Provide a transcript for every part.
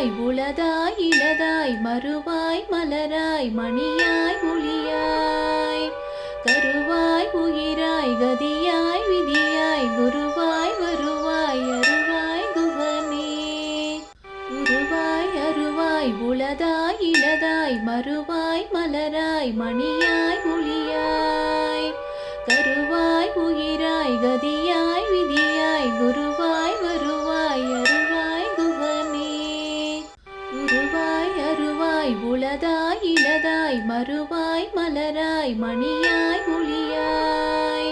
கருவாய் உளதாய் இளதாய் மறுவாய் மலராய் மணியாய் ஒளியாய் கருவாய் உயிராய் கதியாய் விதியாய் குருவாய் வருவாய் அருவாய் குகனே உருவாய் அருவாய் உளதாய் இளதாய் மறுவாய் மலராய் மணியாய் ஒளியாய் கருவாய் உயிராய் கதியாய் விதியாய் குருவாய் வருவாய் அருவாய் குகனே உருவாய் அருவாய் உளதாய் இளதாய் மறுவாய் மலராய் மணியாய் ஒளியாய்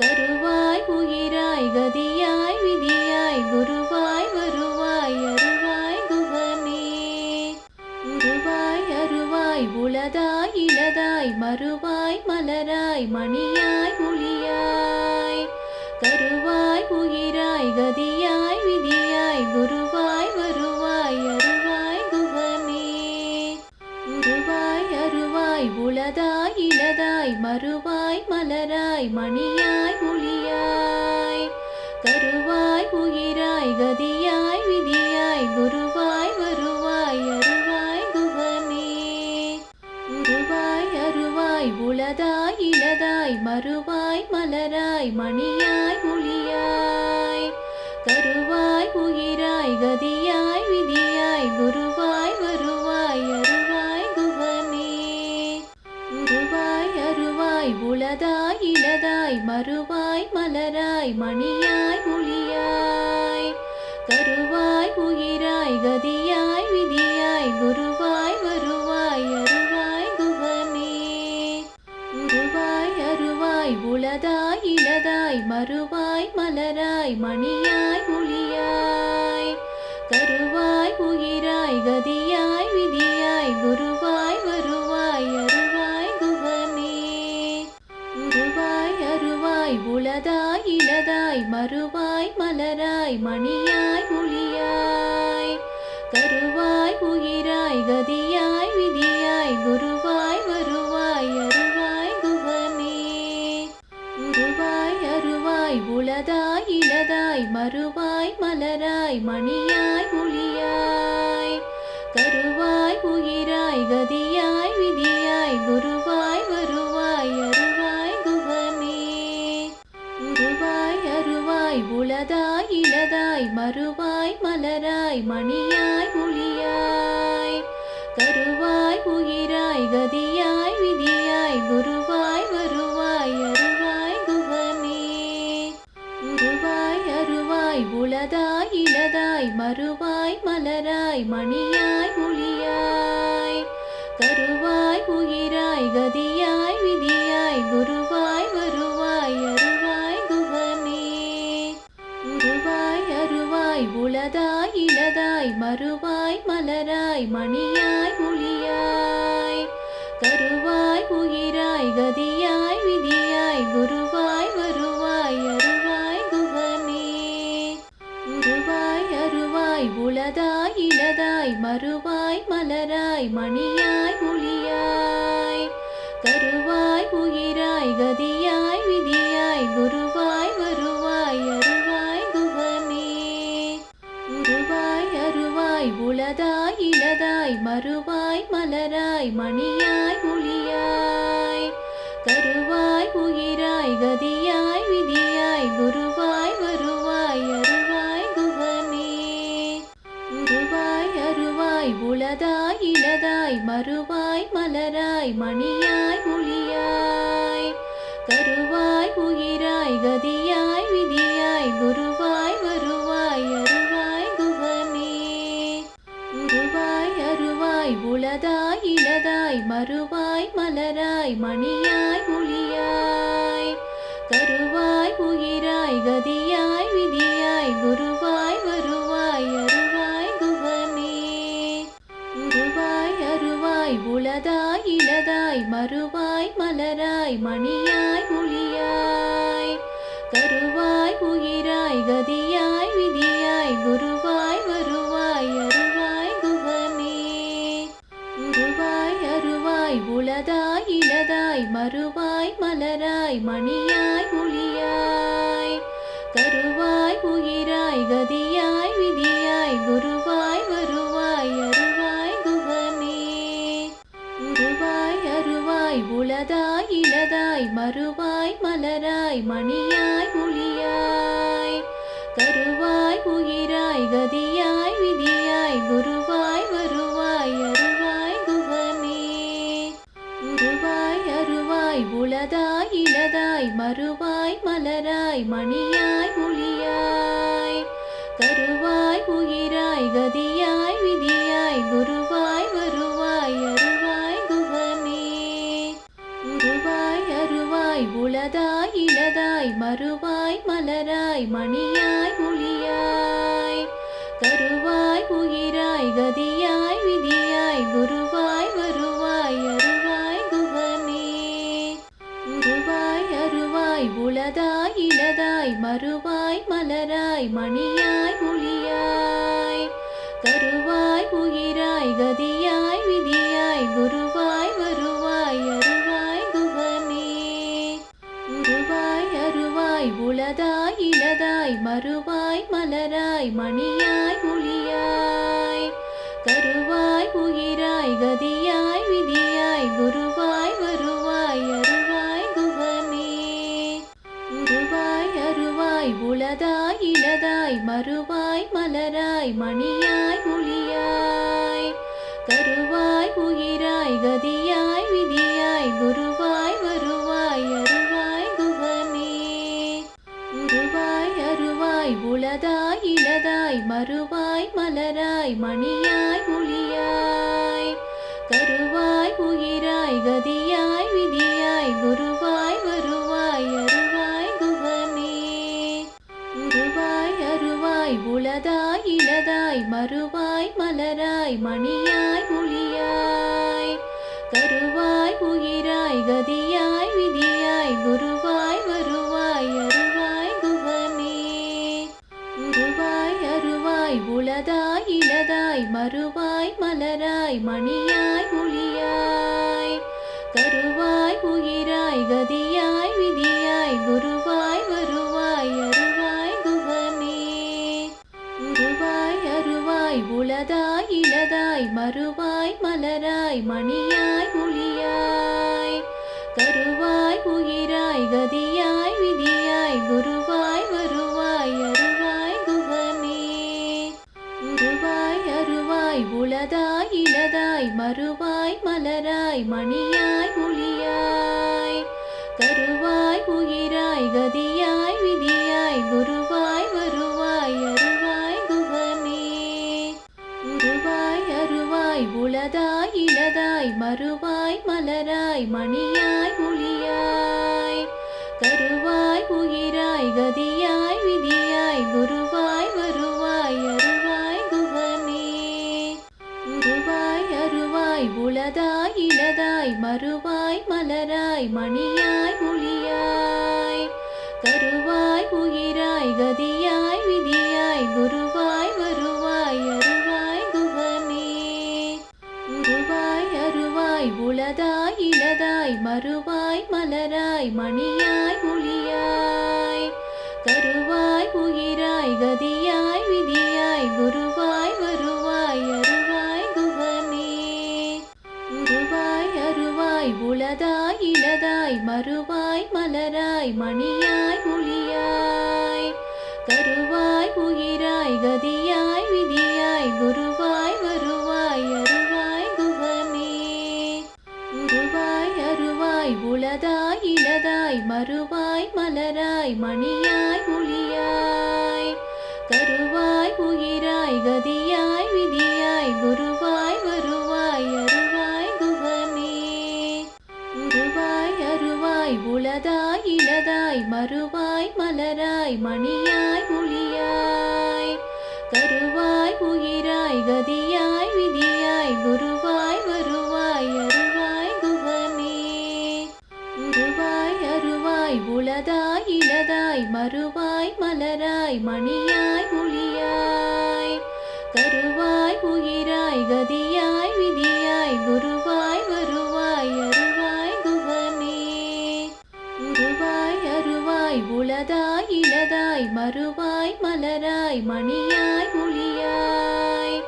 கருவாய் உயிராய் கதியாய் விதியாய் குருவாய் வருவாய் அருவாய் குகனே உருவாய் அருவாய் உளதாய் இளதாய் மறுவாய் மலராய் மணியாய் ஒளியாய் கருவாய் உயிராய் கதியாய் விதியாய் குருவாய் வருவாய் அருவாய் குகனே உருவாய் அருவாய் உளதாய் இளதாய் மறுவாய் மலராய் மணியாய் ஒளியாய் கருவாய் உயிராய் கதியாய் விதியாய் குருவாய் வருவாய் அருவாய் குகனே உருவாய் அருவாய் உளதாய் இளதாய் மறுவாய் மலராய் மணியாய் ஒளியாய் கருவாய் உயிராய் கதியாய் விதியாய் குருவாய் வருவாய் அருவாய் குகனே உருவாய் அருவாய் உளதாய் இளதாய் மறுவாய் மலராய் மணியாய் ஒளியாய் கருவாய் உயிராய் கதியாய் விதியாய் குருவாய் வருவாய் அருவாய் குகனே உருவாய் அருவாய் உளதாய் இளதாய் மறுவாய் மலராய் மணியாய் ஒளியாய் கருவாய் உயிராய் கதியாய் விதியாய் குருவாய் வருவாய் அருவாய் குகனே உருவாய் அருவாய் உளதாய் இளதாய் மறுவாய் மலராய் மணியாய் ஒளியாய் கருவாய் உயிராய் கதியாய் விதியாய் குருவாய் வருவாய் அருவாய் குகனே உருவாய் அருவாய் உளதாய் இளதாய் மறுவாய் மலராய் மணியாய் ஒளியாய் கருவாய் உயிராய் கதியாய் விதியாய் குருவாய் வருவாய் அருவாய் குகனே உருவாய் அருவாய் உளதாய் இளதாய் மறுவாய் மலராய் மணியாய் ஒளியாய் கருவாய் உயிராய் கதியாய் விதியாய் குருவாய் வருவாய் அருவாய் குகனே உருவாய் அருவாய் உளதாய் இளதாய் மறுவாய் மலராய் மணியாய் ஒளியாய் கருவாய் உயிராய் கதியாய் விதியாய் குருவாய் வருவாய் அருவாய் குகனே உருவாய் அருவாய் உளதாய் இளதாய் மறுவாய் மலராய் மணியாய் ஒளியாய் கருவாய் உயிராய் கதியாய் விதியாய் குருவாய் வருவாய் அருவாய் குகனே உருவாய் அருவாய் உளதாய் இளதாய் மறுவாய் மலராய் மணியாய் ஒளியாய் கருவாய் உயிராய் கதியாய் விதியாய் குருவாய் வருவாய் அருவாய் குகனே உருவாய் அருவாய் உளதாய் இளதாய் மறுவாய் மலராய் மணியாய் ஒளியாய் கருவாய் உயிராய் கதியாய் விதியாய் குருவாய் வருவாய் அருவாய் குகனே உருவாய் அருவாய் உளதாய் இளதாய் மறுவாய் மலராய் மணியாய் ஒளியாய் கருவாய் உயிராய் கதியாய் விதியாய் குருவாய் வருவாய் அருவாய் குகனே உருவாய் அருவாய் உளதாய் இளதாய் மறுவாய் மலராய் மணியாய் ஒளியாய் கருவாய் உயிராய் கதியாய் விதியாய் குருவாய் வருவாய் அருவாய் குகனே உருவாய் அருவாய் உளதாய் இளதாய் மறுவாய் மலராய் மணியாய் ஒளியாய் கருவாய் உயிராய் கதியாய் விதியாய் குருவாய் வருவாய் அருவாய் குகனே உருவாய் அருவாய் உளதாய் இளதாய் மறுவாய் மலராய் மணியாய் ஒளியாய் கருவாய் உயிராய் கதியாய் விதியாய் குருவாய் வருவாய் மணியாய் ஒளியாய் கருவாய் உயிராய் கதியாய் விதியாய் குருவாய் வருவாய் அருவாய் குகனே உருவாய் அருவாய் உளதாய் இளதாய் மறுவாய் மலராய் மணியாய் ஒளியாய் கருவாய் உயிராய் கதியாய் விதியாய் குருவாய் வருவாய் அருவாய் குகனே உருவாய் அருவாய் உளதாய் இளதாய் மறுவாய் மலராய் மணியாய் ஒளியாய் கருவாய் உயிராய் கதியாய் விதியாய் குருவாய் வருவாய் அருவாய் குகனே உருவாய் அருவாய் உளதாய் இளதாய் மறுவாய் மலராய் மணியாய் ஒளியாய் கருவாய் உயிராய் கதியாய் விதியாய் குருவாய் வருவாய் அருவாய் குகனே உருவாய் அருவாய் உளதாய் இளதாய் மறுவாய் மலராய் மணியாய் ஒளியாய் கருவாய் உயிராய் கதியாய் விதியாய் குருவாய் வருவாய் அருவாய் குகனே உருவாய் அருவாய் உளதாய் இளதாய் மறுவாய் மலராய் மணியாய் ஒளியாய் கருவாய் உயிராய் கதியாய் விதியாய் குருவாய் வருவாய் அருவாய் குகனே உருவாய் அருவாய் உளதாய் இளதாய் மறுவாய் மலராய் மணியாய் ஒளியாய் கருவாய் உயிராய் கதியாய் விதியாய் குருவாய் வருவாய் அருவாய் குகனே உருவாய் அருவாய் உளதாய் இளதாய் மறுவாய் மலராய் மணியாய் ஒளியாய் கருவாய் உயிராய் கதியாய் விதியாய் குருவாய் வருவாய் அருவாய் குகனே உருவாய் அருவாய் உளதாய் இளதாய் மறுவாய் மலராய் மணியாய் ஒளியாய் கருவாய் உயிராய் கதியாய் விதியாய் குருவாய் வருவாய் அருவாய் குகனே உருவாய் அருவாய் உளதாய் இளதாய் மறுவாய் மலராய் மணியாய் ஒளியாய் கருவாய் உயிராய் கதியாய் விதியாய் குருவாய் வருவாய் அருவாய் குகனே உருவாய் அருவாய் உளதாய் இளதாய் மறுவாய் மலராய் மணியாய் ஒளியாய் கருவாய் உயிராய் கதியாய் விதியாய் குருவாய் வருவாய் அருவாய் குகனே உருவாய் அருவாய் உளதாய் இளதாய் மறுவாய் மலராய் மணியாய் ஒளியாய் கருவாய் உயிராய் கதியாய் விதியாய் குருவாய் வருவாய் அருவாய் குகனே உருவாய் அருவாய் உளதாய் இளதாய் மறுவாய் மலராய் மணியாய் ஒளியாய் கருவாய் உயிராய் கதியாய் விதியாய் குருவாய் வருவாய் அருவாய் குகனே உருவாய் அருவாய் உளதாய் இளதாய் மறுவாய் மலராய் மணியாய் ஒளியாய் கருவாய் உயிராய் கதியாய் விதியாய் குருவாய் வருவாய் அருவாய் குகனே உருவாய் அருவாய் உளதாய் இளதாய் மறுவாய் மலராய் மணியாய் ஒளியாய் கருவாய் உயிராய் கதியாய் விதியாய் குருவாய் வருவாய் அருவாய் குகனே உருவாய் அருவாய் உளதாய் இளதாய் மறுவாய் மலராய் மணியாய் ஒளியாய் கருவாய் உயிராய் கதியாய் விதியாய் குருவாய் வருவாய் அருவாய் குகனே உருவாய் அருவாய் உளதாய் இளதாய் மறுவாய் மலராய் மணியாய் ஒளியாய் கருவாய் உயிராய் கதியாய் விதியாய் குருவாய் வருவாய் அருவாய் குகனே உருவாய் அருவாய் உளதாய் இளதாய் மறுவாய் மலராய் மணியாய் ஒளியாய் கருவாய் உயிராய் கதியாய் விதியாய் குருவாய் வருவாய் அருவாய் குகனே உருவாய் அருவாய் உளதாய் இளதாய் மறுவாய் மலராய் மணியாய் ஒளியாய்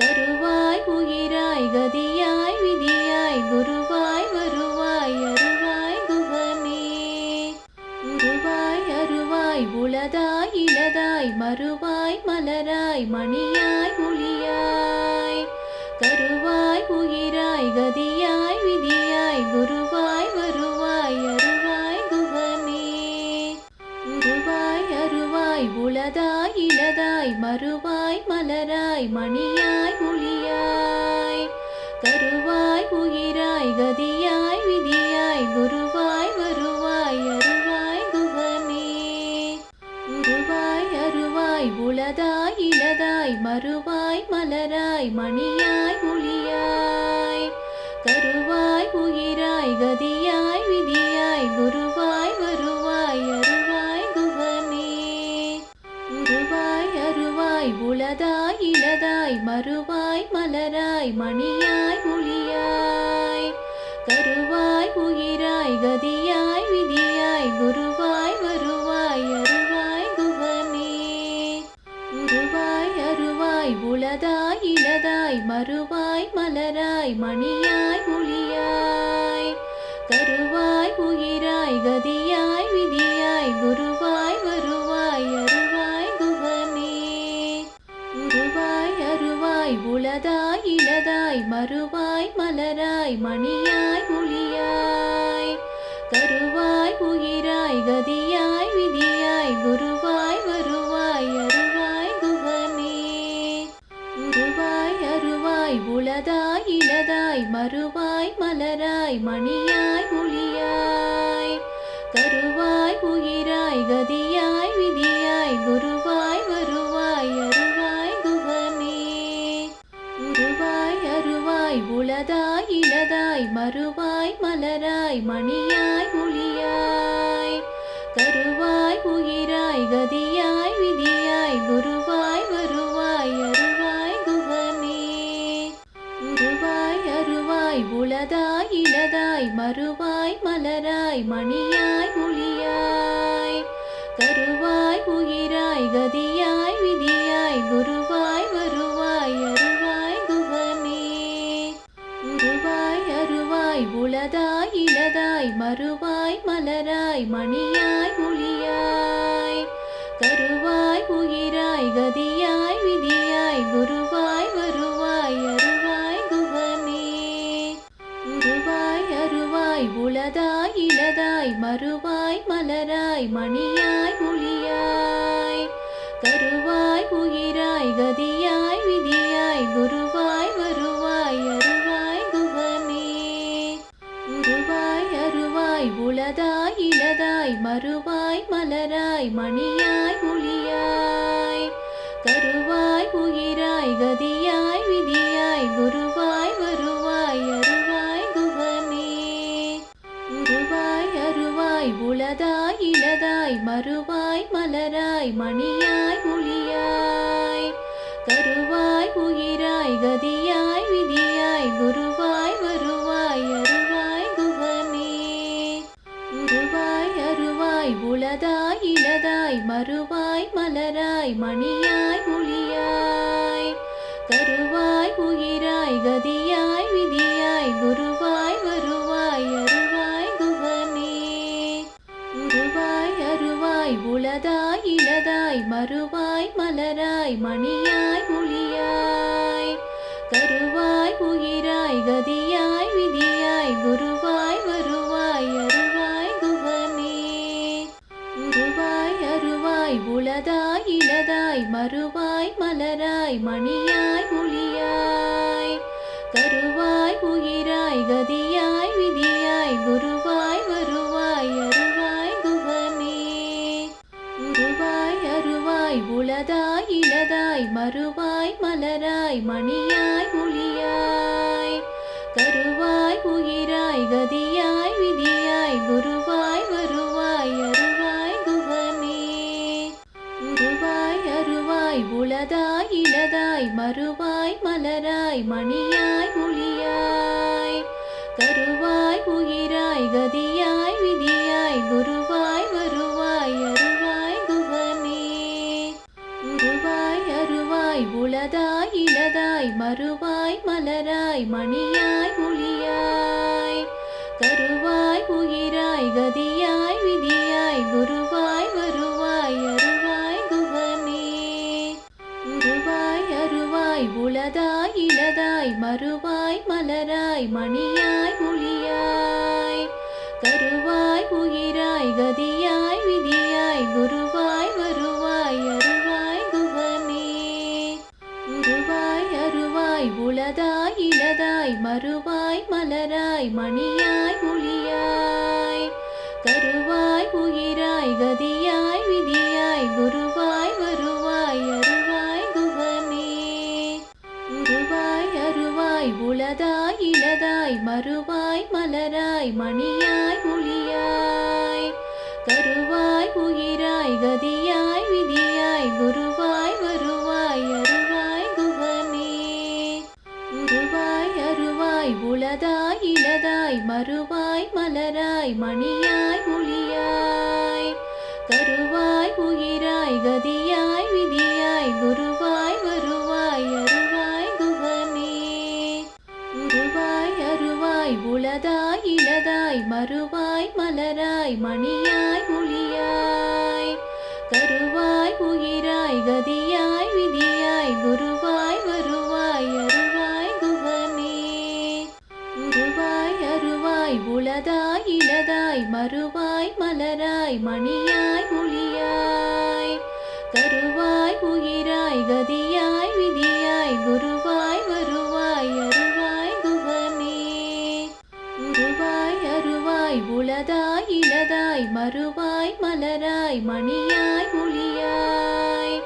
கருவாய் உயிராய் கதியாய் விதியாய் குருவாய் வருவாய் அருவாய் குகனே உருவாய் வருவாய் மணியாய் ஒளியாய் கருவாய் உயிராய் கதியாய் விதியாய் குருவாய் வருவாய் அருவாய் குகனே உருவாய் அருவாய் உளதாய் இளதாய் மறுவாய் மலராய் மணியாய் ஒளியாய் கருவாய் உயிராய் கதியாய் விதியாய் குருவாய் வருவாய் அருவாய் குகனே உருவாய் அருவாய் உளதாய் இளதாய் மறுவாய் மலராய் மணியாய் ஒளியாய் கருவாய் உயிராய் கதியாய் விதியாய் குருவாய் வருவாய் அருவாய் குகனே உருவாய் அருவாய் உளதாய் இளதாய் மறுவாய் மலராய் மணியாய் ஒளியாய் கருவாய் உயிராய் கதியாய் விதியாய் குருவாய் வருவாய் அருவாய் குகனே உருவாய் அருவாய் உளதாய் இளதாய் மறுவாய் மலராய் மணியாய் ஒளியாய் கருவாய் உயிராய் கதியாய் விதியாய் குருவாய் வருவாய் அருவாய் குகனே உருவாய் அருவாய் உளதாய் இளதாய் மறுவாய் மலராய் மணியாய் ஒளியாய் கருவாய் உயிராய் கதியாய் விதியாய் குருவாய் வருவாய் அருவாய் குகனே உருவாய் அருவாய் உளதாய் இளதாய் மறுவாய் மலராய் மணியாய் ஒளியாய் கருவாய் உயிராய் கதியாய் விதியாய் குருவாய் வருவாய் அருவாய் குகனே உருவாய் அருவாய் உளதாய் இளதாய் மறுவாய் மலராய் மணியாய் ஒளியாய் கருவாய் உயிராய் கதியாய் விதியாய் குருவாய் வருவாய் அருவாய் குகனே உருவாய் அருவாய் உளதாய் இளதாய் மறுவாய் மலராய் மணியாய் ஒளியாய் கருவாய் உயிராய் கதியாய் விதியாய் குருவாய் வருவாய் அருவாய் குகனே உருவாய் அருவாய் உளதாய் இளதாய் மறுவாய் மலராய் மணியாய் ஒளியாய் கருவாய் உயிராய் கதியாய் விதியாய் குருவாய் வருவாய் அருவாய் குகனே உருவாய் அருவாய் உளதாய் இளதாய் மறுவாய் மலராய் மணியாய் ஒளியாய் கருவாய் உயிராய் கதியாய் விதியாய் குருவாய் வருவாய் அருவாய் குகனே உருவாய் அருவாய் உளதாய் இளதாய் மறுவாய் மலராய் மணியாய் ஒளியாய் கருவாய் உயிராய் கதியாய் விதியாய் குருவாய் வருவாய் அருவாய் குகனே உருவாய் அருவாய் உளதாய் இளதாய் மறுவாய் மலராய் மணியாய் ஒளியாய் கருவாய் உயிராய் கதியாய் விதியாய் குருவாய் வருவாய் அருவாய் குகனே உருவாய் அருவாய் உளதாய் இளதாய் மறுவாய் மலராய் மணியாய் ஒளியாய் கருவாய் உயிராய் கதியாய் விதியாய் குருவாய் வருவாய் அருவாய் குகனே உருவாய் அருவாய் உளதாய் இளதாய் மறுவாய் மலராய் மணியாய் ஒளியாய் கருவாய் உயிராய் கதியாய் விதியாய் குருவாய் வருவாய் அருவாய் குகனே உருவாய் அருவாய் உளதாய் இளதாய் மறுவாய் மலராய் மணியாய் ஒளியாய் கருவாய் உயிராய் கதியாய் விதியாய் குருவாய் வருவாய் அருவாய் குகனே உருவாய் அருவாய் உளதாய் இளதாய் மறுவாய் மலராய் மணியாய் ஒளியாய் கருவாய் உயிராய் கதியாய் விதியாய் குருவாய் வருவாய் அருவாய் குகனே உருவாய் அருவாய் உளதாய் இளதாய் மறுவாய் மலராய் மணியாய் ஒளியாய் கருவாய் உயிராய் கதியாய் விதியாய் குருவாய் வருவாய் அருவாய் குகனே உருவாய் அருவாய் உளதாய் இளதாய் மறுவாய் மலராய் மணியாய் ஒளியாய் கருவாய் உயிராய் கதியாய் விதியாய் குருவாய் வருவாய் அருவாய் குகனே உருவாய் கருவாய் உளதாய் இளதாய் மறுவாய் மலராய் மணியாய் ஒளியாய் கருவாய் உயிராய் கதியாய் விதியாய் குருவாய் வருவாய் அருவாய் குகனே உருவாய் அருவாய் உளதாய் இளதாய் மறுவாய் மலராய் மணியாய் ஒளியாய் கருவாய் உயிராய் கதியாய் விதியாய் குருவாய் வருவாய் அருவாய் குகனே உருவாய் அருவாய் உளதாய் இளதாய் மறுவாய் மலராய் மணியாய் ஒளியாய் கருவாய் உயிராய் கதியாய் விதியாய் குருவாய் வருவாய் அருவாய் குகனே உருவாய் அருவாய் உளதாய் இளதாய் மறுவாய் மலராய் மணியாய் ஒளியாய் கருவாய் உயிராய் கதியாய் விதியாய் குருவாய் வருவாய் அருவாய் குகனே உருவாய் அருவாய் உளதாய் இளதாய் மறுவாய் மலராய் மணியாய் ஒளியாய் கருவாய் உயிராய் கதியாய் விதியாய் குருவாய் வருவாய் அருவாய் குகனே உருவாய் அருவாய் உளதாய் இளதாய் மறுவாய் மலராய் மணியாய் ஒளியாய் கருவாய் உயிராய் கதியாய் விதியாய் குருவாய் வருவாய் அருவாய் குகனே உருவாய் அருவாய் உளதாய் இளதாய் மறுவாய் மலராய் மணியாய் ஒளியாய்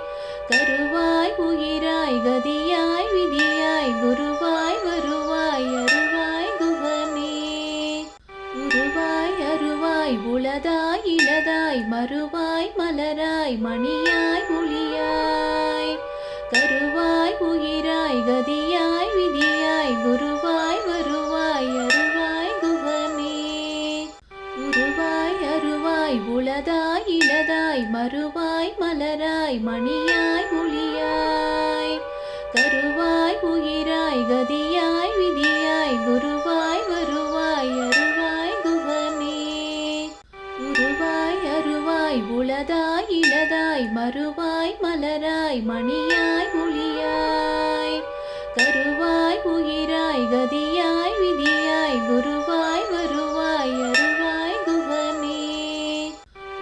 கருவாய் உயிராய் கதியாய் விதியாய் குருவாய் வருவாய் அருவாய் குகனே உருவாய் அருவாய் உளதாய் இளதாய் மறுவாய் மலராய் மணியாய் ஒளியாய் கருவாய் உயிராய் கதியாய் விதியாய் குருவாய் வருவாய் அருவாய் குகனே உருவாய் அருவாய் உளதாய் இளதாய் மறுவாய் மலராய் மணியாய் ஒளியாய் கருவாய் உயிராய் கதியாய் விதியாய் குருவாய் வருவாய் அருவாய் குகனே உருவாய் அருவாய் உளதாய் இளதாய் மறுவாய் மலராய் மணியாய் ஒளியாய் கருவாய் உயிராய் கதியாய் விதியாய் குருவாய் வருவாய் அருவாய் குகனே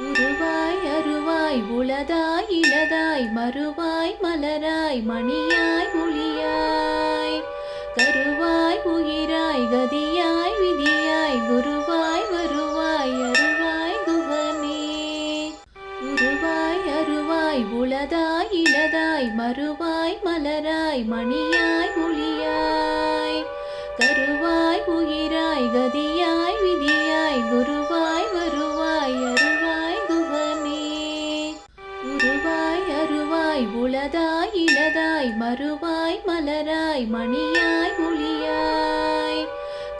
உருவாய் அருவாய் உளதாய் இளதாய் மறுவாய் மலராய் மணியாய் ஒளியாய் கருவாய் உயிராய் கதியாய் விதியாய் குருவாய் வருவாய் அருவாய் குகனே உருவாய் அருவாய் உளதாய் இளதாய் மறுவாய் மலராய் மணியாய் ஒளியாய் கருவாய் உயிராய் கதியாய் விதியாய் குருவாய் வருவாய் அருவாய் குகனே உருவாய் அருவாய் உளதாய் இளதாய் மறுவாய் மலராய் மணியாய் ஒளியாய்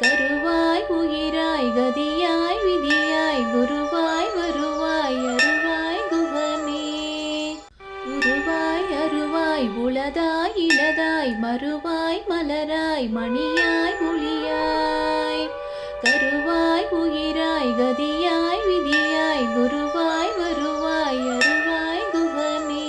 கருவாய் உயிராய் கதியாய் விதியாய் குருவாய் வருவாய் அருவாய் குகனே உருவாய் அருவாய் உளதாய் இளதாய் மறுவாய் மலராய் மணியாய் ஒளியாய் கருவாய் உயிராய் கதியாய் விதியாய் குருவாய் வருவாய் அருவாய் குகனே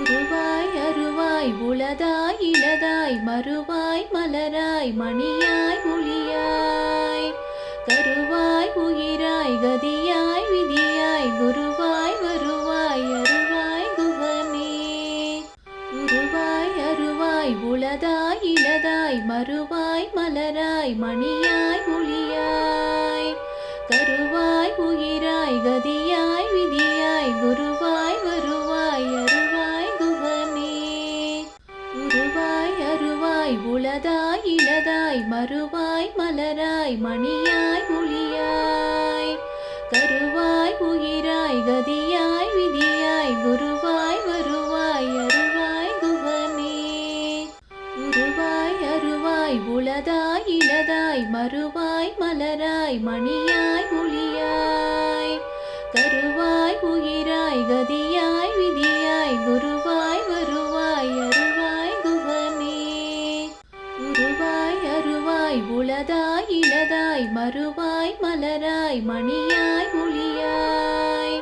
உருவாய் அருவாய் உளதாய் இளதாய் மறுவாய் மலராய் மணியாய் ஒளியாய் கருவாய் உயிராய் கதியாய் விதியாய் குருவாய் வருவாய் அருவாய் குகனே உருவாய் அருவாய் உளதாய் இளதாய் மறுவாய் மலராய் மணியாய் ஒளியாய் கருவாய் உயிராய் கதியாய் விதியாய் குருவாய் வருவாய் அருவாய் குகனே உருவாய் அருவாய் உளதாய் இளதாய் மறுவாய் மலராய் மணியாய் ஒளியாய் கருவாய் உயிராய் கதியாய் விதியாய் குருவாய் வருவாய் அருவாய் குகனே உருவாய் அருவாய் உளதாய் இளதாய் மறுவாய் மலராய் மணியாய் ஒளியாய் கருவாய் உயிராய் கதியாய் விதியாய் குருவாய் வருவாய் அருவாய் குகனே உருவாய் அருவாய் உளதாய் இளதாய் மறுவாய் மலராய் மணியாய் ஒளியாய்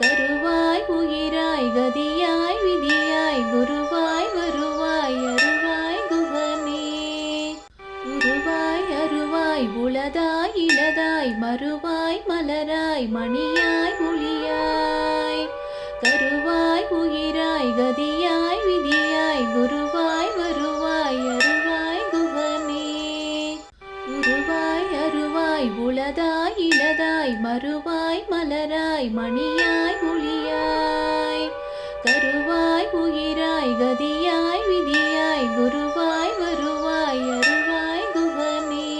கருவாய் உயிராய் கதியாய் விதியாய் குருவாய் வருவாய் இலதாய் மறுவாய் மலராய் மணியாய் ஒளியாய் கருவாய் உயிராய் கதியாய் விதியாய் குருவாய் வருவாய் அருவாய் குகனே உருவாய் அருவாய் உளதாய் இலதாய் மறுவாய் மலராய் மணியாய் ஒளியாய் கருவாய் உயிராய் கதியாய் விதியாய் குருவாய் வருவாய் அருவாய் குகனே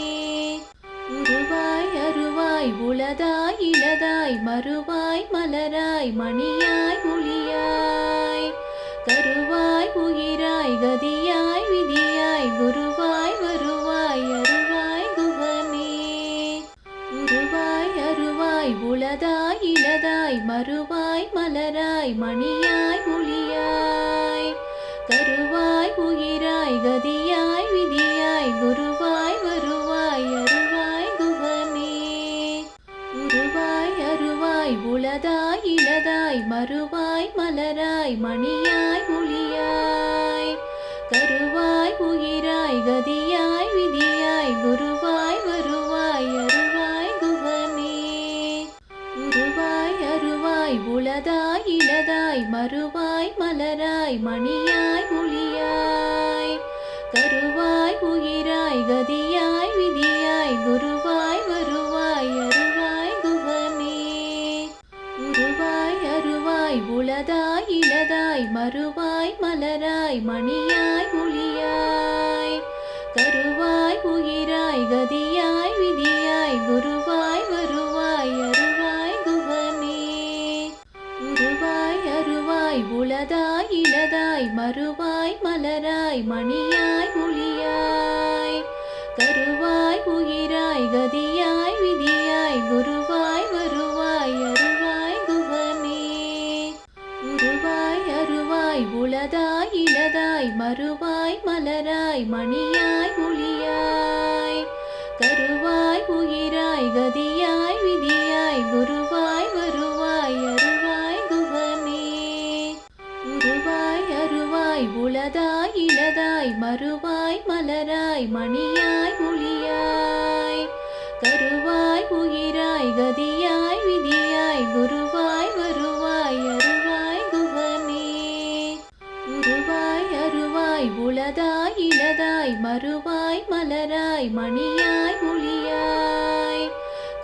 உருவாய் அருவாய் உளதாய் இலதாய் மறுவாய் மலராய் மணியாய் ஒளியாய் கருவாய் உயிராய் கதியாய் விதியாய் குருவாய் வருவாய் அருவாய் குகனே உருவாய் அருவாய் உளதாய் இலதாய் மறுவாய் மலராய் மணியாய் ஒளியாய் கருவாய் உயிராய் கதியாய் விதியாய் குருவாய் வருவாய் அருவாய் குகனே உருவாய் அருவாய் உளதாய் இலதாய் மறுவாய் மலராய் மணியாய் ஒளியாய் கருவாய் உயிராய் கதியாய் விதியாய் குருவாய் வருவாய் அருவாய் குகனே உருவாய் அருவாய் உளதாய் இலதாய் மறுவாய் மலராய் மணியாய் ஒளியாய் கருவாய் உயிராய் கதியாய் விதியாய் குருவாய் வருவாய் அருவாய் குகனே உருவாய் அருவாய் உளதாய் இலதாய் மறுவாய் மலராய் மணியாய் ஒளியாய் கருவாய் உயிராய் கதியாய் விதியாய் குருவாய் வருவாய் அருவாய் குகனே உருவாய் அருவாய் உளதாய் இலதாய் மறுவாய் மலராய் மணியாய் ஒளியாய் கருவாய் உயிராய் கதியாய் விதியாய் குருவாய் வருவாய் அருவாய் குகனே உருவாய் அருவாய் உளதாய் இலதாய் மறுவாய் மலராய் மணியாய் ஒளியாய் கருவாய் உயிராய் கதியாய் விதியாய் குருவாய் வருவாய் அருவாய் குகனே உருவாய் அருவாய் உளதாய் இலதாய் மறுவாய் மலராய் மணியாய் ஒளியாய் கருவாய் உயிராய் கதியாய் விதியாய் குருவாய் வருவாய் அருவாய் குகனே உருவாய் அருவாய் உளதாய் இலதாய் மறுவாய் மலராய் மணியாய் ஒளியாய்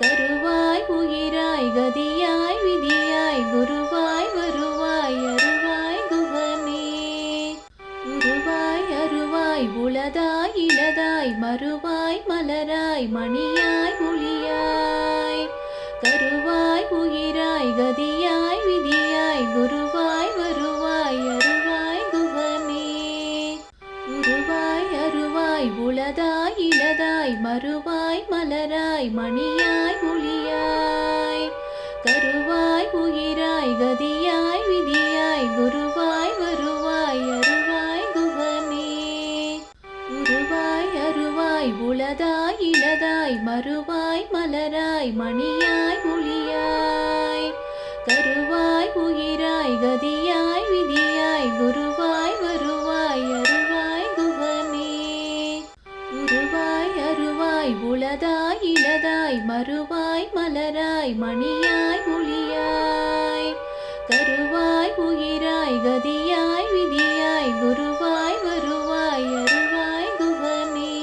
கருவாய் உயிராய் கதியாய் விதியாய் குருவாய் வருவாய் அருவாய் குகனே உருவாய் அருவாய் உளதாய் இலதாய் மறுவாய் மலராய் மணியாய் ஒளியாய் கருவாய் உயிராய் கதியாய் விதியாய் குருவாய் வருவாய் அருவாய் குகனே உருவாய் அருவாய் உளதாய் இலதாய் மறுவாய் மலராய் மணியாய் ஒளியாய் கருவாய் உயிராய் கதியாய் விதியாய் குருவாய் வருவாய் அருவாய் குகனே உருவாய் அருவாய் உளதாய் இலதாய் மறுவாய் மலராய் மணியாய் ஒளியாய் கருவாய் உயிராய் கதியாய் விதியாய் குருவாய் வருவாய் அருவாய் குகனே உருவாய் அருவாய் உளதாய் இலதாய் மறுவாய் மலராய் மணியாய் ஒளியாய் கருவாய் உயிராய் கதியாய் விதியாய் குருவாய் வருவாய் அருவாய் குகனே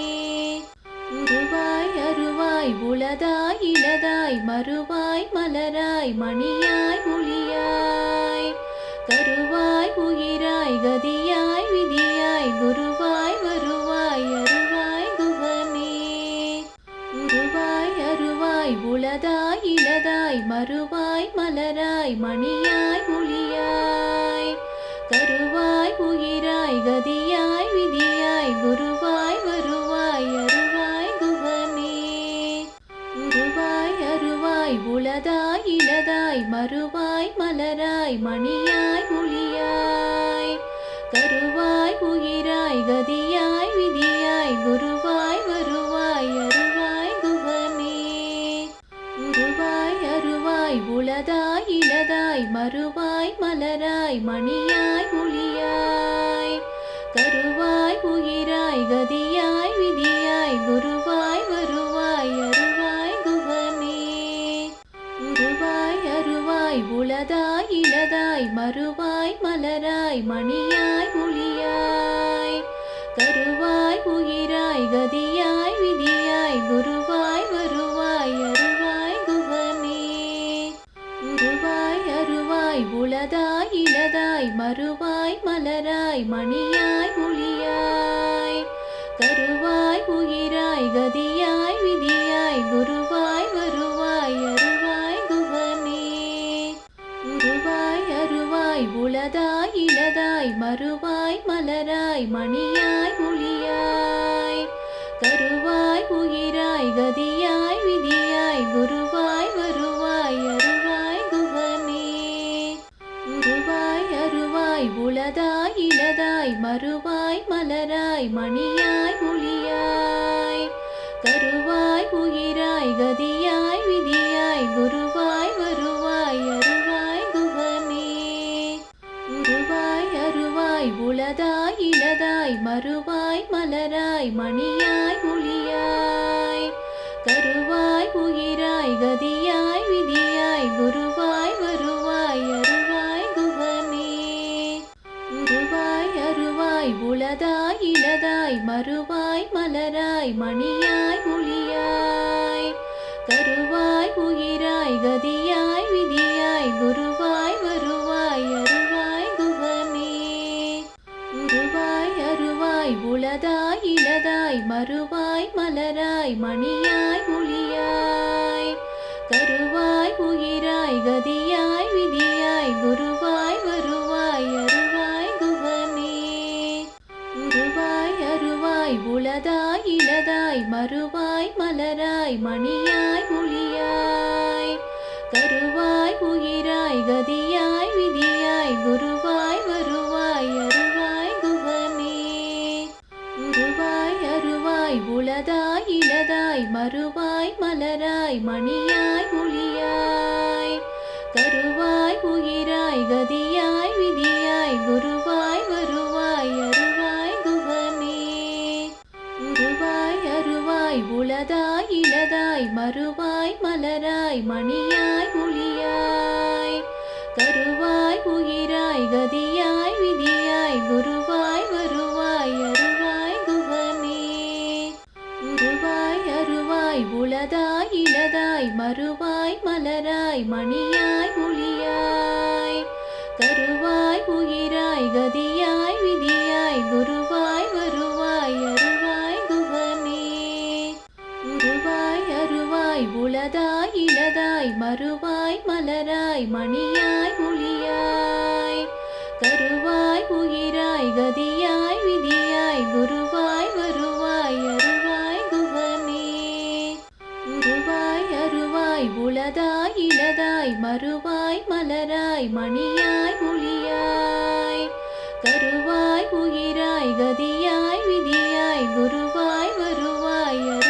உருவாய் அருவாய் உளதாய் இலதாய் மறுவாய் மலராய் மணியாய் ஒளியாய் கருவாய் உயிராய் கதியாய் விதியாய் குருவாய் வருவாய் அருவாய் குகனே உருவாய் அருவாய் உளதாய் இலதாய் மறுவாய் மலராய் மணியாய் ஒளியாய் கருவாய் உயிராய் கதியாய் விதியாய் குருவாய் வருவாய் அருவாய் குகனே உருவாய் அருவாய் உளதாய் இலதாய் மறுவாய் மலராய் மணியாய் ஒளியாய் கருவாய் உயிராய் கதியாய் விதியாய் குருவாய் வருவாய் அருவாய் குகனே உருவாய் அருவாய் உளதாய் இலதாய் மறுவாய் மலராய் மணியாய் ஒளியாய் கருவாய் உயிராய் கதியாய் விதியாய் குருவாய் வருவாய் அருவாய் குகனே மறுவாய் மலராய் மணியாய் ஒளியாய் கருவாய் உயிராய் கதியாய் விதியாய் குருவாய் வருவாய் அருவாய் குகனே உருவாய் அருவாய் உளதாய் இளதாய் மறுவாய் மலராய் மணியாய் ஒளியாய் கருவாய் உயிராய் கதியாய் விதியாய் குருவாய் வருவாய் அருவாய் குகனே உருவாய் அருவாய் உளதாய் இளதாய் மறுவாய் மலராய் மணியாய் ஒளியாய் கருவாய் உயிராய் கதியாய் விதியாய் குருவாய் வருவாய் அருவாய் குகனே உருவாய் அருவாய் உளதாய் இளதாய் மறுவாய் மலராய் மணியாய் ஒளியாய் கருவாய் உயிராய் கதியாய் விதியாய் குருவாய் வருவாய் அருவாய் குகனே உருவாய் அருவாய் உளதாய் இளதாய் மறுவாய் மலராய் மணியாய் ஒளியாய் கருவாய் உயிராய் கதியாய் விதியாய் குருவாய் வருவாய் அருவாய் குகனே உருவாய் அருவாய் உளதாய் இளதாய் மறுவாய் மலராய் மணியாய் ஒளியாய் கருவாய் உயிராய் கதியாய் விதியாய் குருவாய் வருவாய் அருவாய் குகனே உருவாய் அருவாய் உளதாய் இளதாய் மறுவாய் மலராய் மணியாய் ஒளியாய் கருவாய் உயிராய் கதியாய் விதியாய் குருவாய் வருவாய் அருவாய் குகனே உருவாய் அருவாய் உளதாய் இளதாய் மறுவாய் மலராய் மணியாய் ஒளியாய் கருவாய் உயிராய் கதியாய் விதியாய் குருவாய் வருவாய் அருவாய் குகனே உருவாய் அருவாய் உளதாய் இளதாய் மறுவாய் மலராய் மணியாய் ஒளியாய் கருவாய் உயிராய் கதியாய் விதியாய் குருவாய் வருவாய் அருவாய் குகனே உருவாய் அருவாய் உளதாய் இளதாய் மறுவாய் மலராய் மணியாய் ஒளியாய் கருவாய் உயிராய் கதியாய் விதியாய் குருவாய் வருவாய் அருவாய் குகனே உருவாய் அருவாய் உளதாய் இளதாய் மறுவாய் மலராய் மணியாய் ஒளியாய் கருவாய் உயிராய் கதியாய் விதியாய் குருவாய் வருவாய் அருவாய் குகனே உருவாய் அருவாய் உளதாய் இளதாய் மறுவாய் மலராய் மணியாய் ஒளியாய் கருவாய் உயிராய் கதியாய் விதியாய் குருவாய் வருவாய் அருவாய் குகனே உருவாய் அருவாய் உளதாய் இளதாய் மறுவாய் மலராய் மணியாய் ஒளியாய் கருவாய் உயிராய் கதியாய் விதியாய் குருவாய் வருவாய்